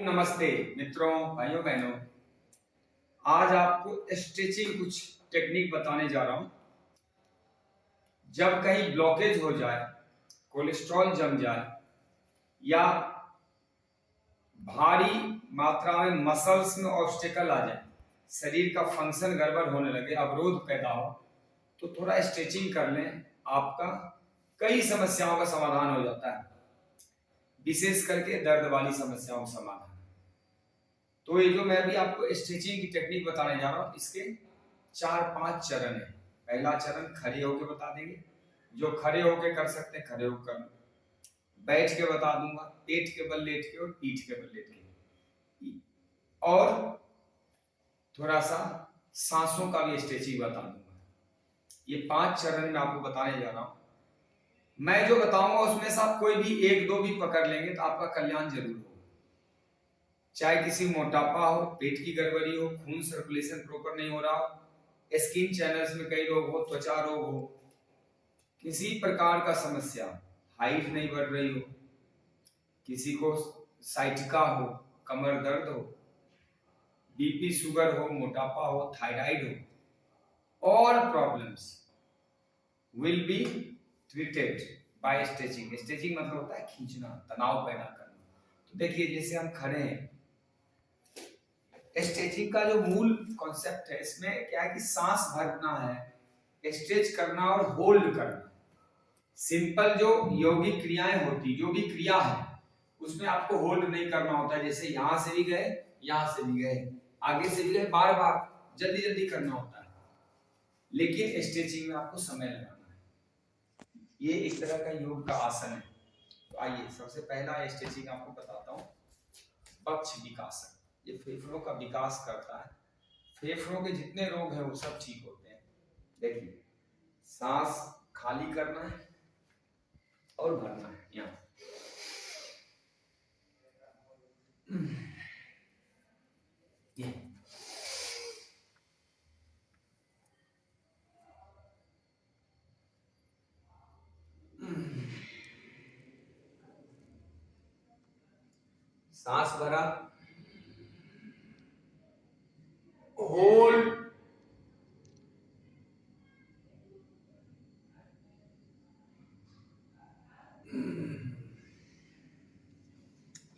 नमस्ते मित्रों, भाइयों बहनों। आज आपको स्ट्रेचिंग कुछ टेक्निक बताने जा रहा हूं। जब कहीं ब्लॉकेज हो जाए, कोलेस्ट्रॉल जम जाए या भारी मात्रा में मसल्स में ऑब्स्टेकल आ जाए, शरीर का फंक्शन गड़बड़ होने लगे, अवरोध पैदा हो, तो थोड़ा स्ट्रेचिंग कर लें। आपका कई समस्याओं का समाधान हो जाता है, विशेष करके दर्द वाली समस्याओं का समाधान। तो ये जो मैं अभी आपको स्ट्रेचिंग की टेक्निक बताने जा रहा हूँ, इसके 4-5 चरण है। पहला चरण खड़े होकर बता देंगे, जो खड़े होकर कर सकते हैं खड़े होकर कर लो। बैठ के बता दूंगा, पेट के बल लेट के और पीठ के बल लेट के। और थोड़ा सा सांसों का भी स्ट्रेचिंग बता दूंगा। ये 5 चरण में आपको बताने जा रहा हूँ। मैं जो बताऊंगा उसमें से आप कोई भी 1-2 भी पकड़ लेंगे तो आपका कल्याण जरूर हो। चाहे किसी मोटापा हो, पेट की गड़बड़ी हो, खून सर्कुलेशन प्रॉपर नहीं हो रहा हो, स्किन चैनल्स में कई रोग हो, त्वचा रोग हो, किसी प्रकार का समस्या, हाइट नहीं बढ़ रही हो, किसी को साइटिका हो, कमर दर्द हो, बीपी शुगर हो, मोटापा हो, थायराइड हो, all problems will be treated by stretching. Stretching मतलब होता है खींचना, तनाव पैदा करना। तो देखिए, जैसे हम खड़े हैं, स्ट्रेचिंग का जो मूल कॉन्सेप्ट है, इसमें क्या है कि सांस भरना है, स्ट्रेच करना और होल्ड करना। सिंपल जो योगिक क्रियाएं होती, जो भी क्रिया है, उसमें आपको होल्ड नहीं करना होता है। जैसे यहां से भी गए, यहां से भी गए, आगे से भी गए, बार बार जल्दी जल्दी करना होता है। लेकिन स्ट्रेचिंग में आपको समय लगाना है। ये एक तरह का योग का आसन है। तो आइए सबसे पहला स्ट्रेचिंग आपको बताता हूँ, पक्ष विकासन। ये फेफड़ों का विकास करता है। फेफड़ों के जितने रोग हैं वो सब ठीक होते हैं। देखिए, सांस खाली करना है और भरना है। यहाँ ये सांस भरा, होल्ड,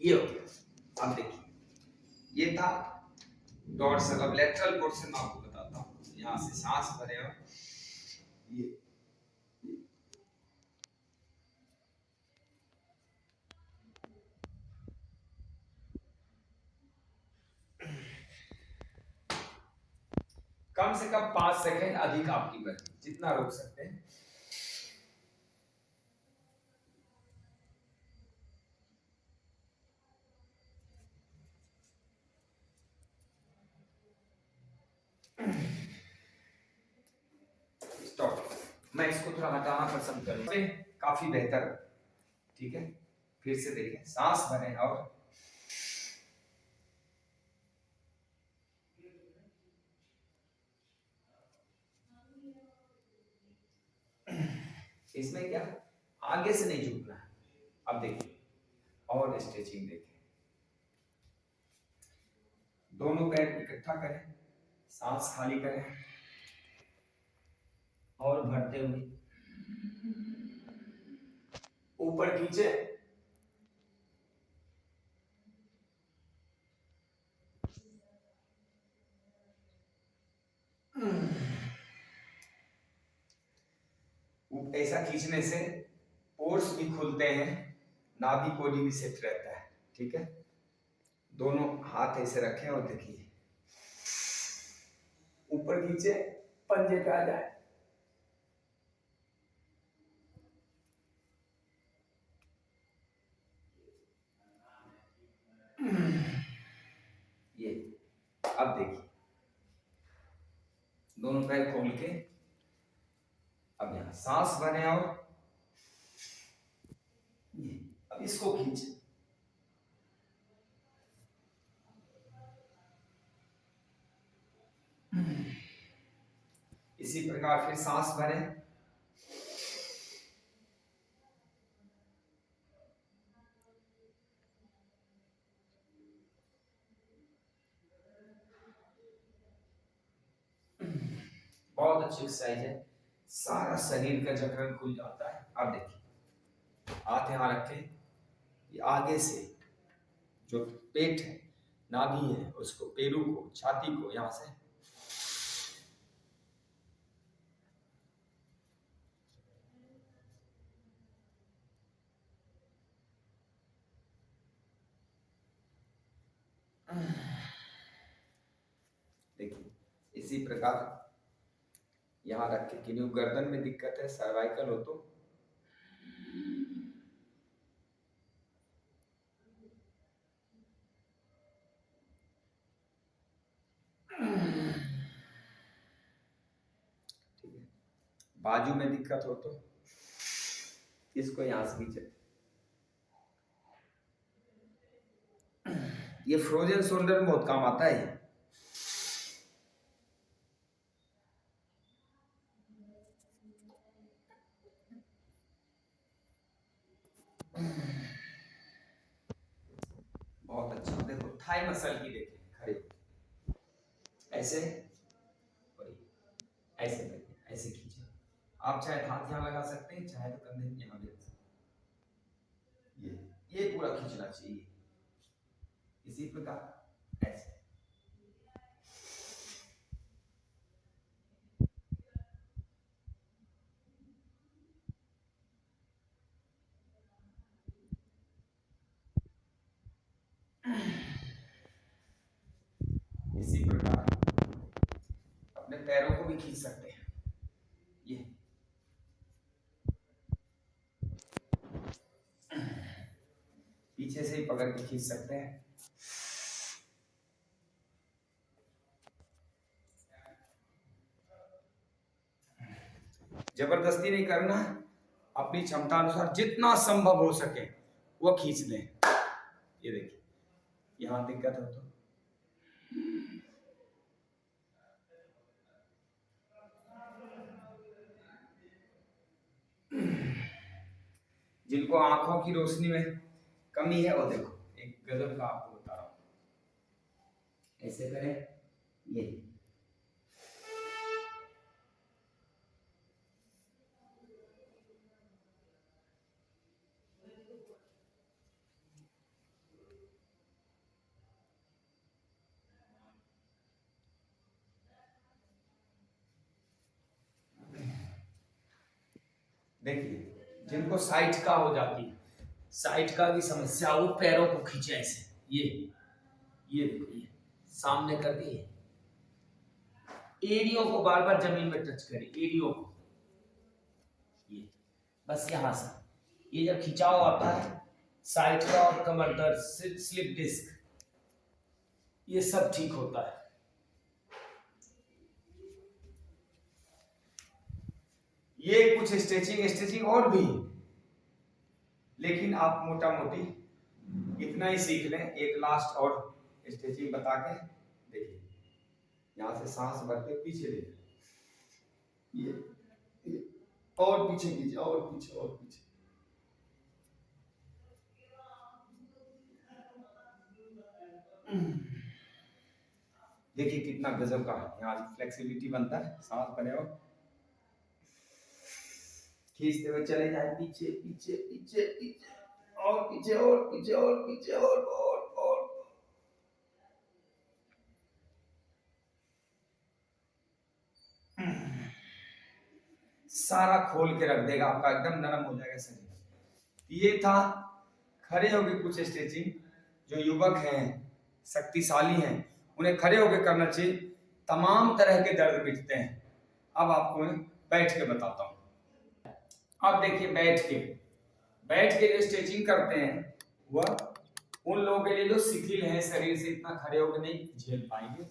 ये हो गया। अब देखिए, ये था डॉर्सल। अब लेटरल पोर्शन में आपको बताता हूँ। यहाँ से सांस भरे और ये कम से कम 5 सेकंड अधिक आपकी मर्जी, जितना रोक सकते हैं। स्टॉप। मैं इसको थोड़ा हटाना पसंद करूंगा, काफी बेहतर। ठीक है, फिर से देखिए, सांस भरें और इसमें क्या, आगे से नहीं झुकना है। अब देखिए, और स्ट्रेचिंग देखिए, दोनों पैर इकट्ठा करें, सांस खाली करें और भरते हुए ऊपर खींचे, ऐसा खींचने से पोर्स भी खुलते हैं, नाभि कोडी भी सेट रहता है। ठीक है, दोनों हाथ ऐसे रखें और देखिए, ऊपर खींचे, पंजे पे आ जाए, ये। अब देखिए, दोनों पैर खोल के अब यहां सांस भरें और ये, अब इसको खींचे, इसी प्रकार फिर सांस भरें, बहुत अच्छी एक्सरसाइज है, सारा शरीर का जकड़न खुल जाता है। अब देखिए, हाथ यहाँ रखें, ये आगे से जो पेट है, नाभि है, उसको, पेरू को, छाती को यहाँ से देखिए, इसी प्रकार यहाँ रख के, किन्हीं गर्दन में दिक्कत है, सर्वाइकल हो तो ठीक है, बाजू में दिक्कत हो तो इसको यहाँ से खींचे। ये फ्रोजन शोल्डर में बहुत काम आता है। बहुत अच्छा, देखो थाई मसल की, देखिए खड़े ऐसे, ऐसे करके ऐसे खींचे। आप चाहे हाथ यहाँ लगा सकते हैं, चाहे तो कंधे यहाँ भी रख सकते हैं। ये पूरा खींचना चाहिए इसी प्रकार ऐसे। इसी प्रकार अपने पैरों को भी खींच सकते हैं। ये पीछे से ही पकड़ के खींच सकते हैं। जबरदस्ती नहीं करना, अपनी क्षमता अनुसार जितना संभव हो सके वो खींच दें। ये देखिए, यहाँ दिक्कत हो तो जिनको आंखों की रोशनी में कमी है, वो देखो एक गजब का आपको बता रहा हूं, ऐसे करें ये। देखिए, जिनको साइट का हो जाती है, साइट का की समस्या, वो पैरों को खींचे ऐसे, ये देखो, ये सामने कर दिए, एड़ियों को बार बार जमीन में टच करें, एड़ियों को, ये बस यहां से। ये जब खिंचाव आता है, साइट का और कमर दर्द, स्लिप डिस्क, ये सब ठीक होता है। ये कुछ स्ट्रेचिंग और भी, लेकिन आप मोटा मोटी इतना ही सीख लें। एक लास्ट और स्ट्रेचिंग बता के देखिए, यहां से सांस भर के पीछे ले, ये और पीछे कीजिए, और पीछे, और पीछे। देखिए कितना गजब का यहाँ फ्लेक्सिबिलिटी बनता है, सांस बने हो, खींचते हुए चले जाए, पीछे पीछे पीछे पीछे, और पीछे, और पीछे, और पीछे, और सारा खोल के रख देगा, आपका एकदम नरम हो जाएगा शरीर। ये था खड़े होकर कुछ स्ट्रेचिंग, जो युवक हैं, शक्तिशाली हैं, उन्हें खड़े होकर करना चाहिए, तमाम तरह के दर्द मिटते हैं। अब आपको मैं बैठ के बताता हूँ। अब देखिए, बैठ के जो स्ट्रेचिंग करते हैं, वह उन लोगों के लिए जो शिथिल हैं, शरीर से इतना खड़े होकर नहीं झेल पाएंगे।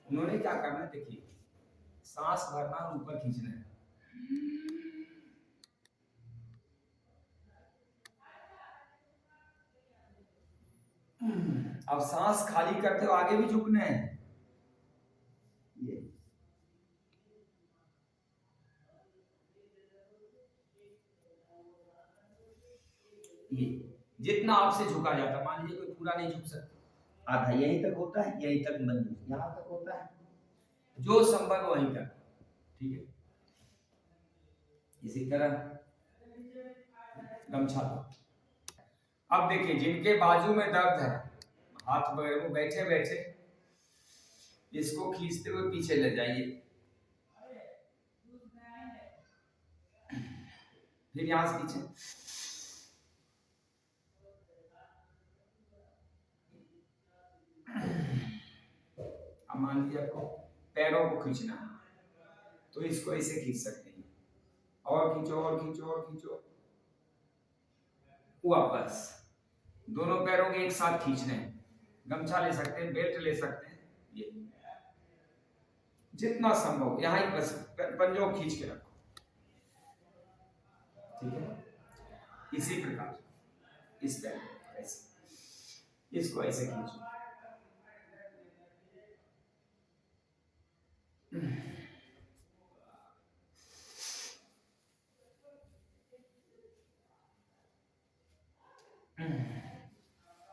उन्होंने क्या करना है, देखिए सांस भरना और ऊपर खींचना है। अब सांस खाली करते हो, आगे भी झुकना है। ये जितना आपसे झुका जाता, मान लीजिए कोई पूरा नहीं झुक सकता, आधा यहीं तक होता है, यहीं तक मंजूर, यहाँ तक होता है, जो संभव वहीं तक। ठीक है। इसी तरह गमछा दो। अब देखिए जिनके बाजू में दर्द है, हाथ वगैरह को बैठे बैठे इसको खींचते हुए पीछे ले जाइए, फिर यहां से पीछे, अब मान लीजिए आपको पैरों को खींचना है तो इसको ऐसे खींच सकते हैं, और खींचो और खींचो और खींचो, वापस दोनों पैरों के एक साथ खींचने हैं। गमछा ले सकते हैं, बेल्ट ले सकते हैं, ये जितना संभव यहाँ ही बस पंजों खींच के रखो, ठीक है। इसी प्रकार इस पैर ऐसे, इसको ऐसे खींचो,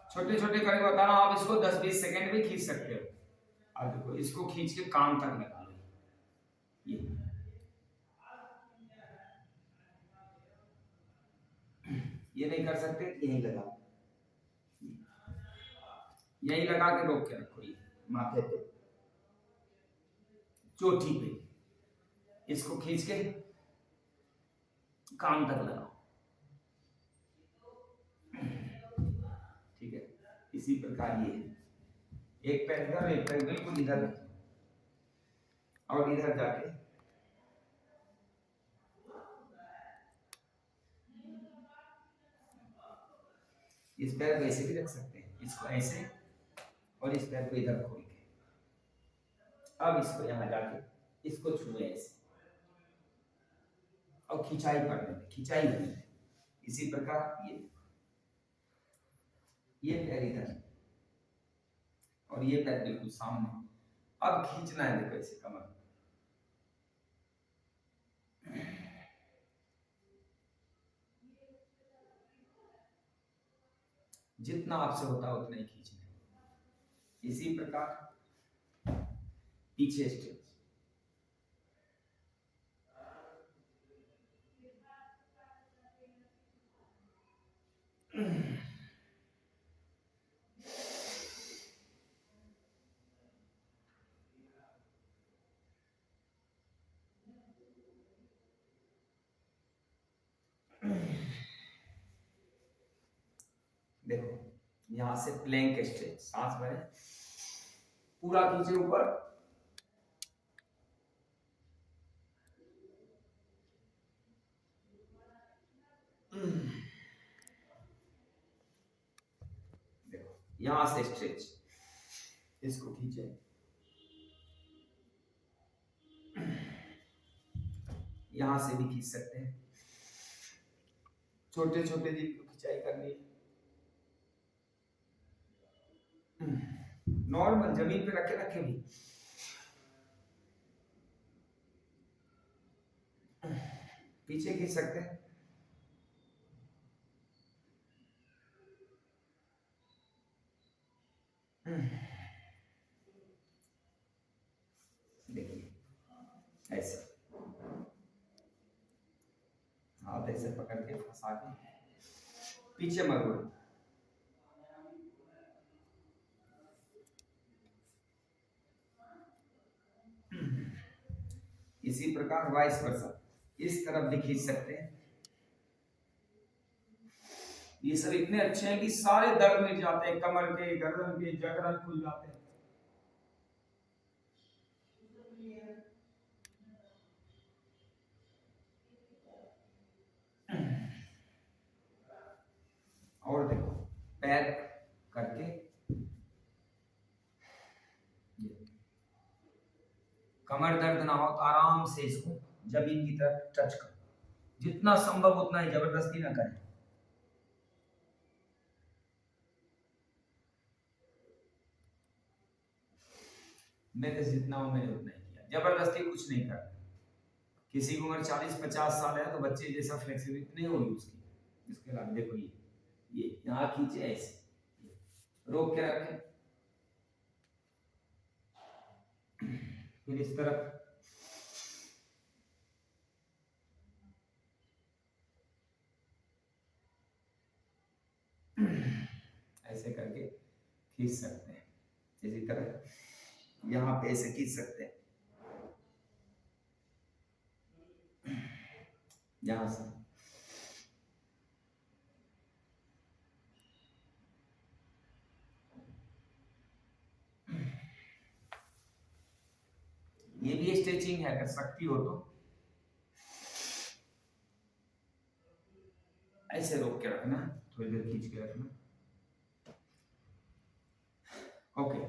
छोटे छोटे करके बता रहा हूं, आप इसको 10-20 सेकंड भी खींच सकते हो। अब देखो इसको खींच के कान तक लगा लो, ये नहीं कर सकते, यही लगा, यही लगा के रोक के रखो, ये माथे पे चोटी पे, इसको खींच के कान तक लगाओ, ठीक है। इसी प्रकार ये एक पैर इधर, एक पैर बिल्कुल इधर रखिए, और इधर जाके इस पैर को ऐसे भी रख सकते हैं, इसको ऐसे, और इस पैर को इधर खोल के, अब इसको यहां जाके इसको छुए ऐसे, और खिंचाई करने में, खिंचाई होने में। इसी प्रकार ये पैर इधर और ये पैर बिल्कुल सामने, अब खींचना है, देखो ऐसे कमर, जितना आपसे होता है उतना ही खींचना है। इसी प्रकार पीछे स्ट्रेच, देखो यहां से प्लैंक स्ट्रेच, सांस भरे, पूरा खींचे ऊपर, देखो यहां से स्ट्रेच, इसको खींचे, यहां से भी खींच सकते हैं, छोटे छोटे जिनको खिंचाई करनी है, नॉर्मल जमीन पे रखे रखे भी, पीछे खींच सकते हैं, देखिए ऐसे हाथ ऐसे पकड़ के फंसा के पीछे मरोड़, इसी प्रकार वाइस वर्सा इस तरफ भी खींच सकते हैं। ये सब इतने अच्छे हैं कि सारे दर्द मिट जाते हैं, कमर के, गर्दन के, जकड़न खुल जाते हैं। और देखो पैर करके कमर दर्द ना हो तो आराम से इसको जमीन की तरफ टच करो, जितना संभव उतना ही, जबरदस्ती ना करें। मेरे से जितना हो मैंने उतना ही किया, जबरदस्ती कुछ नहीं करना। किसी की उम्र 40-50 साल है तो बच्चे जैसा फ्लेक्सिबिलिटी नहीं होगी उसकी। इसके अलावा देखो ये यहाँ खींचे ऐसे, रोक के रखें, फिर इस तरफ ऐसे करके खींच सकते हैं। इसी तरह यहाँ पे ऐसे खींच सकते हैं, यहाँ से। ये भी स्ट्रेचिंग है, अगर सकती हो तो ऐसे रोक के रखना, थोड़ी देर खींच के रखना। ओके,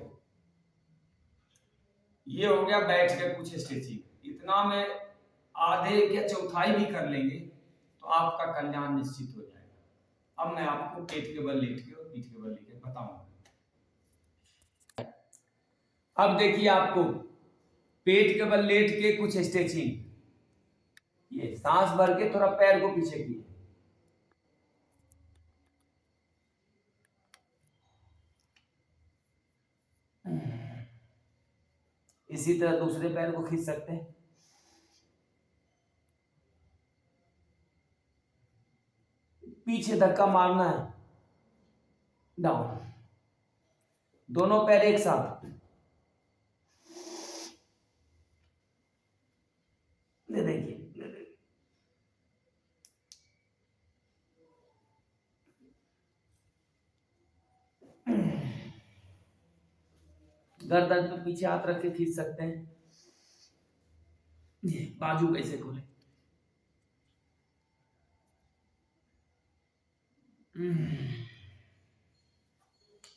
ये हो गया बैठ के कुछ स्ट्रेचिंग। इतना में आधे या चौथाई भी कर लेंगे तो आपका कल्याण निश्चित हो जाएगा। अब मैं आपको पेट के बल लेट के और पीठ के बल लेके बताऊंगा। अब देखिए, आपको पेट के बल लेट के कुछ स्ट्रेचिंग। ये सांस भर के थोड़ा पैर को पीछे किए, इसी तरह दूसरे पैर को खींच सकते हैं। पीछे धक्का मारना है, डाउन, दोनों पैर एक साथ। देखिए, गर्दन पे पीछे हाथ रख के खींच सकते हैं। बाजू कैसे खोले,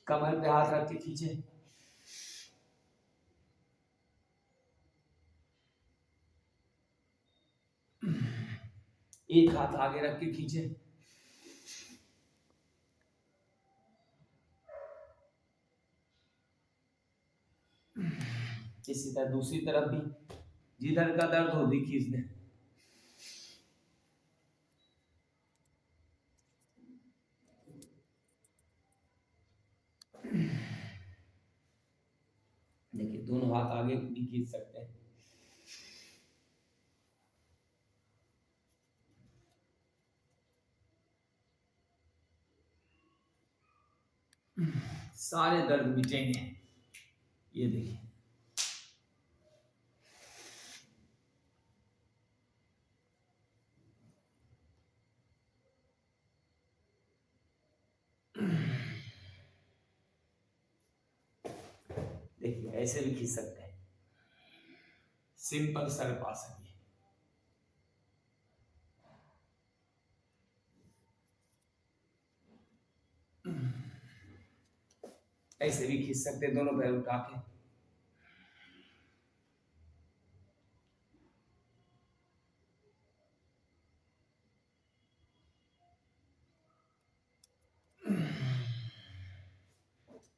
कमर पे हाथ रख के खींचे, एक हाथ आगे रख के खींचे, इसी तरह दूसरी तरफ भी, जिधर का दर्द हो भी खींच दें। देखिए, दोनों हाथ आगे भी खींच सकते हैं। सारे दर्द मिटेंगे। ये देखिए, देखिए ऐसे भी खींच सकते हैं। सिंपल सर्पासन, ऐसे भी खींच सकते हैं, दोनों पैर उठा के।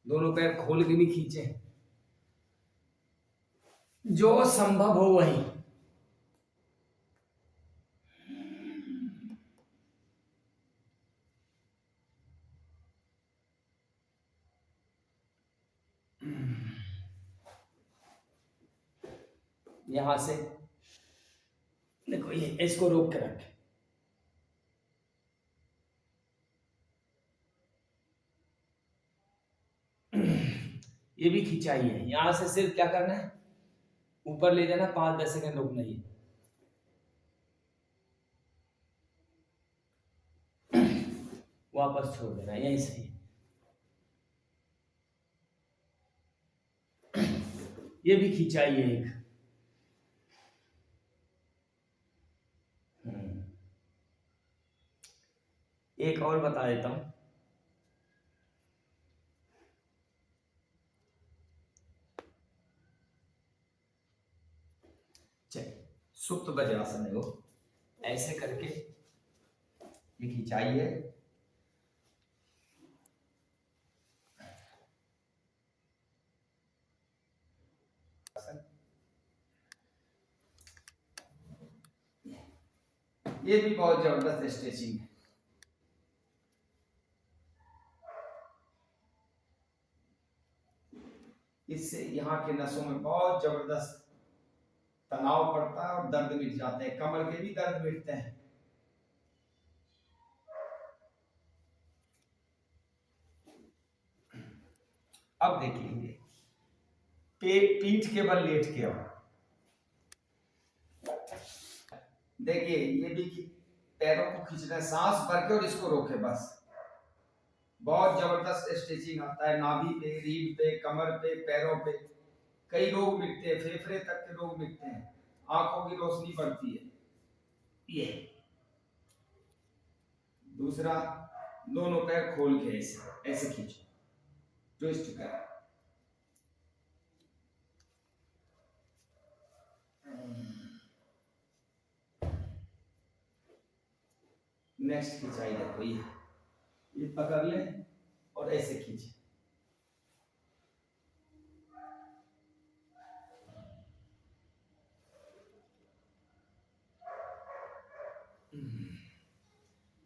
दोनों पैर खोल के भी खींचे, जो संभव हो वही। यहां से देखो, ये इसको रोक के रखें, ये भी खिंचाई है। यहां से सिर्फ क्या करना है, ऊपर ले जाना, 5-10 सेकंड रोकना है, वापस छोड़ देना, यही सही है। ये भी खिंचाई है एक। एक और बता देता हूं, चलिए। सुप्त वज्रासन है वो, ऐसे करके ये खिंचाई है। ये भी बहुत जबरदस्त स्ट्रेचिंग है। इससे यहाँ के नसों में बहुत जबरदस्त तनाव पड़ता है और दर्द मिट जाते हैं, कमर के भी दर्द मिटते हैं। अब देख लीजिए, पीठ के बल लेट के आओ। देखिए ये भी पैरों को खींचना है, सांस भर के और इसको रोके बस। बहुत जबरदस्त स्ट्रेचिंग आता है, नाभि पे, रीढ़ पे, कमर पे, पैरों पे। कई रोग मिटते हैं, फेफड़े तक के रोग मिटते हैं, आंखों की रोशनी बढ़ती है। ये दूसरा, दोनों पैर खोल के ऐसे ऐसे खींचो, ट्विस्ट कर। नेक्स्ट खिंचाई देखो, ये पकड़ ले और ऐसे खींचे।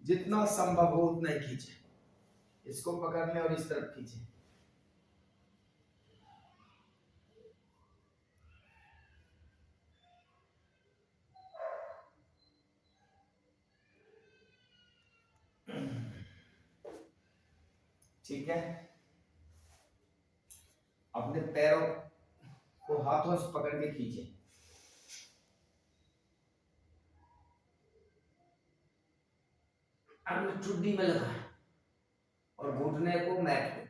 जितना संभव हो उतना ही खींचे, इसको पकड़ ले और इस तरफ खींचे। ठीक है, अपने पैरों को हाथों से पकड़ के खींचे। अब चुड्डी में लगा और घुटने को मैट पे।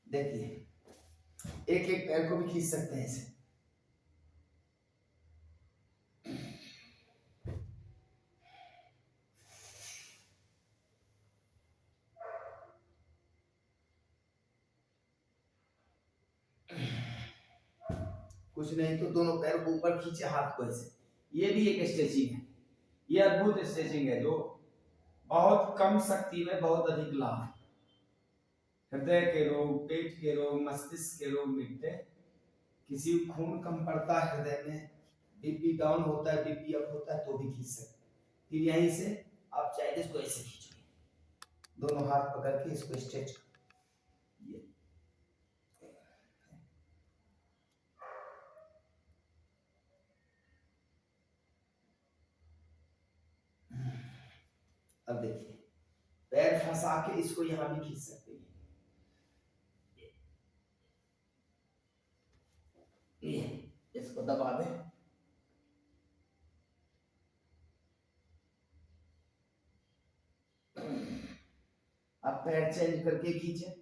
देखिए एक एक पैर को भी खींच सकते हैं ऐसे। कुछ नहीं तो दोनों पैर को ऊपर खींचे, हाथ को ऐसे। ये भी एक स्ट्रेचिंग है, ये अद्भुत स्ट्रेचिंग है जो बहुत कम शक्ति में बहुत अधिक लाभ है। हृदय के रोग, पेट के रोग, मस्तिष्क के रोग मिटते। किसी को खून कम पड़ता है हृदय में, बीपी डाउन होता है, बीपी अप होता है, तो भी खींच सकते। फिर यहीं से आप चाहे इसको ऐसे खींचोगे, दोनों हाथ पकड़ के इसको स्ट्रेच करो। अब देखिए पैर फंसा के इसको यहां भी खींच सकते हैं। ये इसको दबा दे, अब पैर चेंज करके खींचे।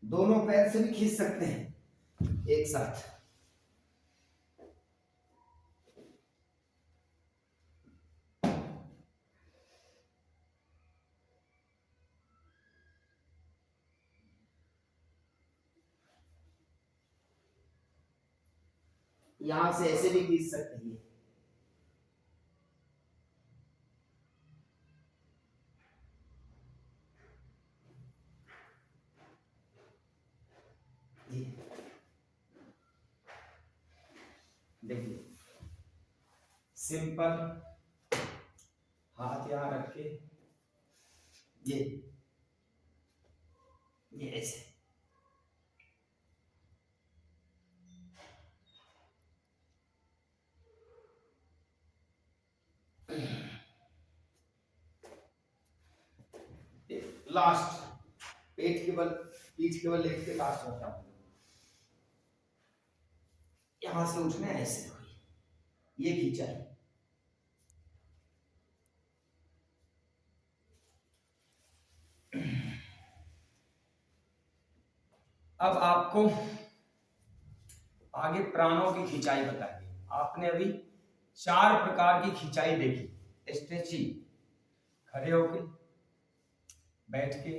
दोनों पैर से भी खींच सकते हैं एक साथ। यहां से ऐसे भी खींच सकते हैं। देखिए सिंपल, हाथ यहां रख के ये ऐसे। लास्ट पेट के बल, पीठ के बल लेट के लास्ट होता है। यहां से उठने ऐसे ये खींचा है। अब आपको आगे प्राणों की खिंचाई बताइए। आपने अभी 4 प्रकार की खिंचाई देखी, स्ट्रेचिंग, खड़े होके, बैठ के,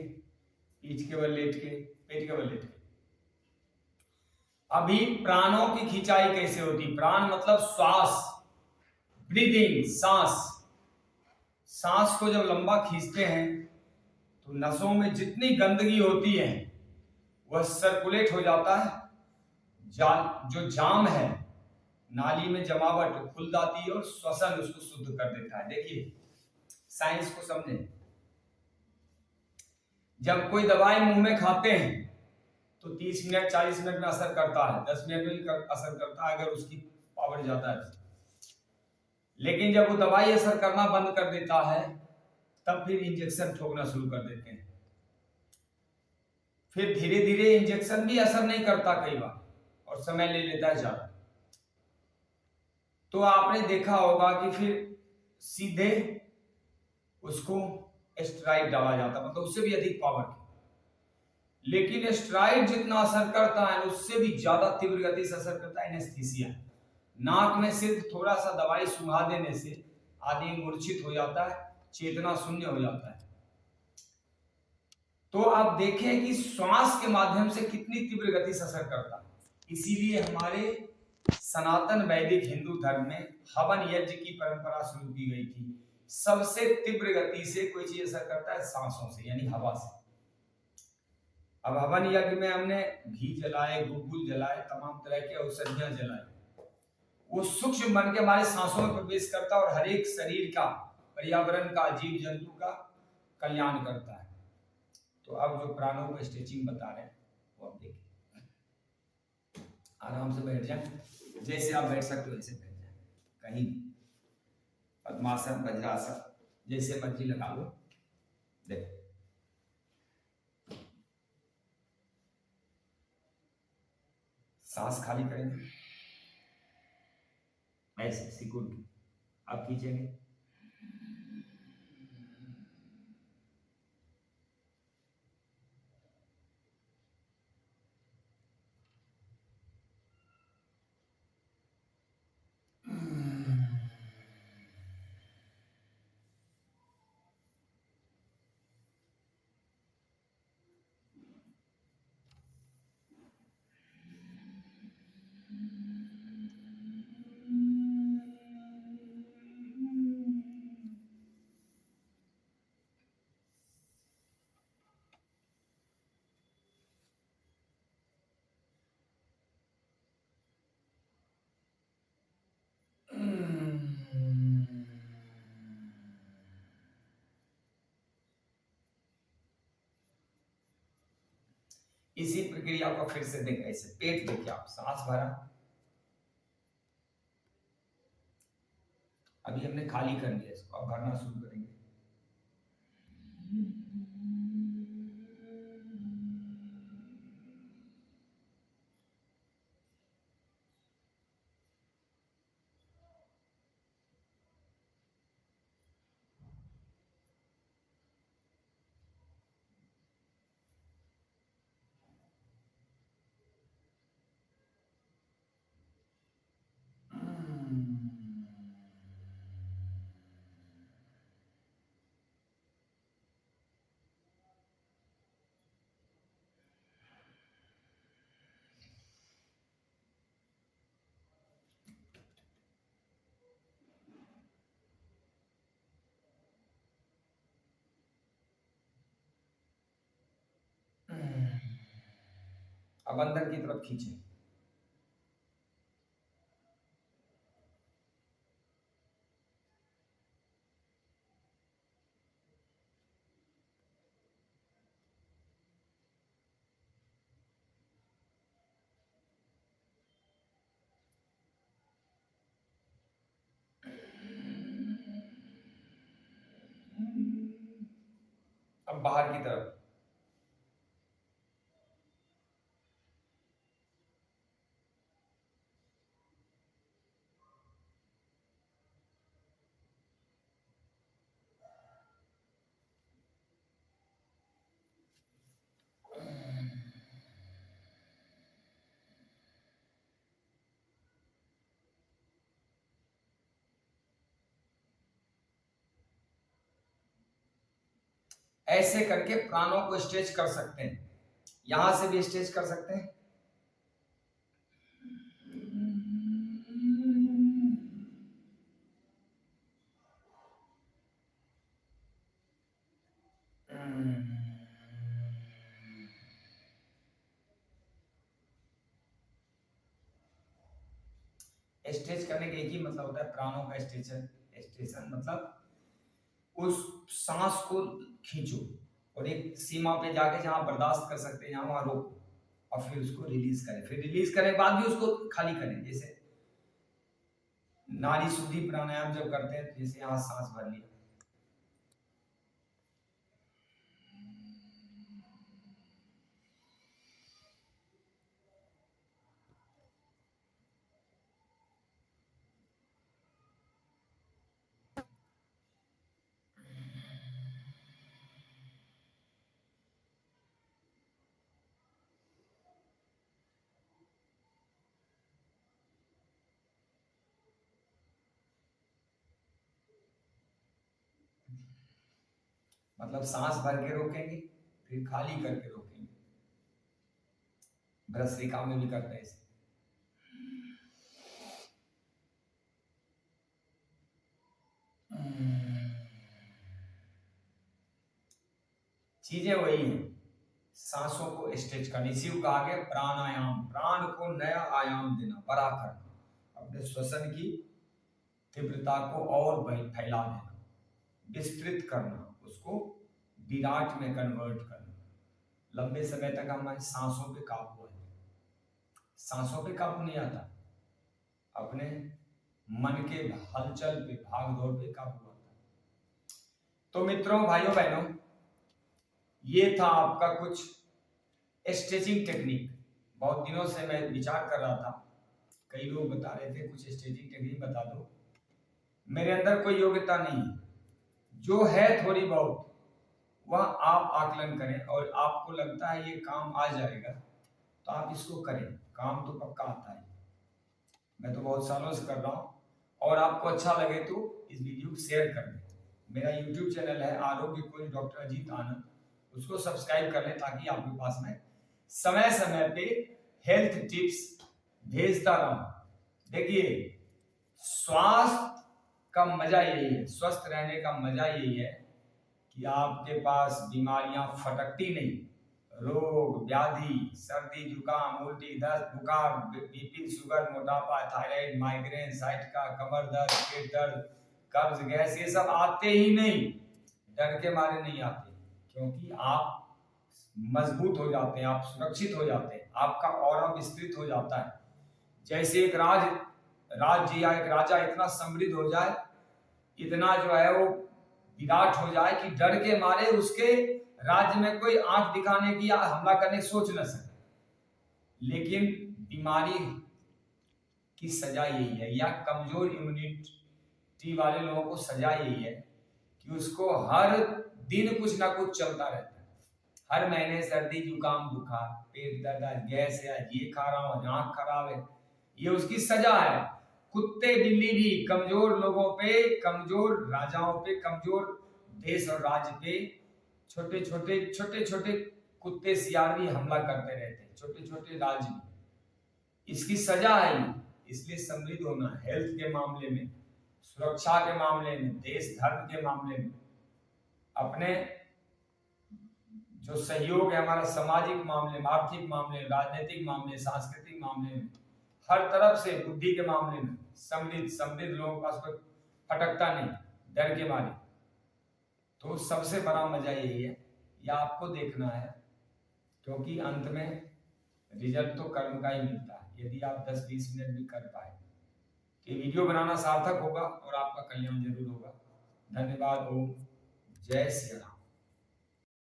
पीठ के बल लेट के, पेट के बल लेट के। अभी प्राणों की खिंचाई कैसे होती? प्राण मतलब श्वास, ब्रीदिंग, सांस। सांस को जब लंबा खींचते हैं तो नसों में जितनी गंदगी होती है वह सर्कुलेट हो जाता है। जो जाम है नाली में, जमावट खुल जाती है और श्वसन उसको शुद्ध कर देता है। देखिए साइंस को समझें। जब कोई दवाई मुंह में खाते हैं तो 30 मिनट 40 मिनट में असर करता है, 10 मिनट में भी असर करता है अगर उसकी पावर ज्यादा है। लेकिन जब वो दवाई असर करना बंद कर देता है तब फिर इंजेक्शन ठोकना शुरू कर देते हैं। फिर धीरे धीरे इंजेक्शन भी असर नहीं करता कई बार और समय ले लेता है ज्यादा। तो आपने देखा होगा कि फिर सीधे उसको स्टेरॉइड डाला जाता, मतलब उससे भी अधिक पावर की। लेकिन स्टेरॉइड जितना असर करता है उससे भी ज्यादा तीव्र गति से असर करता है एनेस्थीसिया। नाक में सिर्फ थोड़ा सा दवाई सुंघा देने से आदमी मूर्छित हो जाता है, चेतना शून्य हो जाता है। तो आप देखें कि श्वास के माध्यम से कितनी तीव्र गति से असर करता है। इसीलिए हमारे सनातन वैदिक हिंदू धर्म में हवन यज्ञ की परंपरा शुरू की गई थी। सबसे तीव्र गति से कोई चीज असर करता है सांसों से, यानी हवा से। अब हवन यज्ञ में हमने घी जलाए, गुलगुल जलाए, तमाम तरह के औषधियां जलाए, वो सूक्ष्म बन के हमारे सांसों में प्रवेश करता है और हर एक शरीर का, पर्यावरण का, जीव जंतु का कल्याण करता है। तो अब जो प्राणों को स्ट्रेचिंग बता रहे हैं वो आप देखिए। आराम से बैठ जाए, जैसे आप बैठ सकते हो वैसे बैठ जाए, कहीं पद्मासन, वज्रासन, जैसे मर्जी लगा लो। देखो सांस खाली करेंगे ऐसे सिकुड़ के, आप खींचेंगे, इसी प्रक्रिया को फिर से देखें, ऐसे पेट देखिए, आप सांस भरा, अभी हमने खाली कर लिया इसको, अब भरना शुरू करेंगे। अब अंदर की तरफ खींचें, अब बाहर की तरफ। ऐसे करके प्राणों को स्ट्रेच कर सकते हैं, यहां से भी स्ट्रेच कर सकते हैं। स्ट्रेच करने का एक ही मतलब होता है, प्राणों का स्ट्रेचन। स्ट्रेचन मतलब उस सांस को खींचो और एक सीमा पे जाके जहां बर्दाश्त कर सकते हैं वहां रोको और फिर उसको रिलीज करें। फिर रिलीज करने के बाद भी उसको खाली करें। जैसे नाड़ी शुद्धि प्राणायाम जब करते हैं, जैसे यहाँ सांस भर लिया, मतलब सांस भर के रोकेंगे, फिर खाली करके रोकेंगे। भस्त्रिका में भी करते हैं इसे। चीजें वही हैं, सांसों को स्ट्रेच करना, इसी को कहा गया प्राणायाम। प्राण को नया आयाम देना, बड़ा करना, अपने श्वसन की तीव्रता को और फैला देना, विस्तृत करना, उसको विराट में कन्वर्ट करना। लंबे समय तक हमारे सांसों पे काबू है। सांसों पे काबू नहीं आता, अपने मन के हलचल पे, भाग दौड़ पे काबू आता है। तो मित्रों, भाइयों बहनों, ये था आपका कुछ स्ट्रेचिंग टेक्निक। बहुत दिनों से मैं विचार कर रहा था, कई लोग बता रहे थे कुछ स्ट्रेचिंग टेक्निक बता दो। मेरे अंदर कोई योग्यता नहीं है, जो है थोड़ी बहुत वह आप आकलन करें, और आपको लगता है ये काम आ जाएगा तो आप इसको करें। काम तो पक्का आता है, मैं तो बहुत सालों से कर रहा हूँ। और आपको अच्छा लगे तो इस वीडियो को शेयर कर दें। मेरा यूट्यूब चैनल है आरोग्य कोच डॉक्टर अजीत आनंद, उसको सब्सक्राइब कर लें ताकि आपके पास में समय समय पे हेल्थ टिप्स भेजता रहूं। देखिए, स्वास्थ्य का मजा यही है, स्वस्थ रहने का मजा यही है कि आपके पास बीमारियां फटकती नहीं। रोग व्याधि, सर्दी जुकाम, उल्टी, दस्त, बुखार, बीपी, शुगर, मोटापा, थायराइड, माइग्रेन, साइटिका, कमर दर्द, पेट दर्द, कब्ज, गैस, ये सब आते ही नहीं। डर के मारे नहीं आते, क्योंकि आप मजबूत हो जाते हैं, आप सुरक्षित हो जाते हैं, आपका ऑरा विस्तृत हो जाता है। जैसे एक राज्य या एक राजा इतना समृद्ध हो जाए, इतना जो है वो विराट हो जाए कि डर के मारे उसके राज्य में कोई आंख दिखाने की या हमला करने की सोच न सके। लेकिन बीमारी की सजा यही है, या कमजोर इम्यूनिटी वाले लोगों को सजा यही है कि उसको हर दिन कुछ ना कुछ चलता रहता है। हर महीने सर्दी जुकाम बुखार, पेट दर्द, गैस है, ये खा रहा हूँ, आंख खराब है, ये उसकी सजा है। कुत्ते बिल्ली भी कमजोर लोगों पे, कमजोर राजाओं पे, कमजोर देश और राज्य पे छोटे छोटे कुत्ते सियार भी हमला करते रहते हैं, छोटे छोटे राज्य में। इसकी सजा है। इसलिए समृद्ध होना, हेल्थ के मामले में, सुरक्षा के मामले में, देश धर्म के मामले में, अपने जो सहयोग है हमारा सामाजिक मामले में, आर्थिक मामले में, राजनीतिक मामले, सांस्कृतिक मामले में, हर तरफ से, बुद्धि के मामले में समृद्ध लोगों के पास कोई फटकता नहीं डर के मारे। तो सबसे बड़ा मजा यही है, या आपको देखना है, क्योंकि अंत में रिजल्ट तो कर्म का ही मिलता है। यदि आप 10-20 मिनट भी कर पाए, ये वीडियो बनाना सार्थक होगा और आपका कल्याण जरूर होगा। धन्यवाद। ओम जय श्री राम।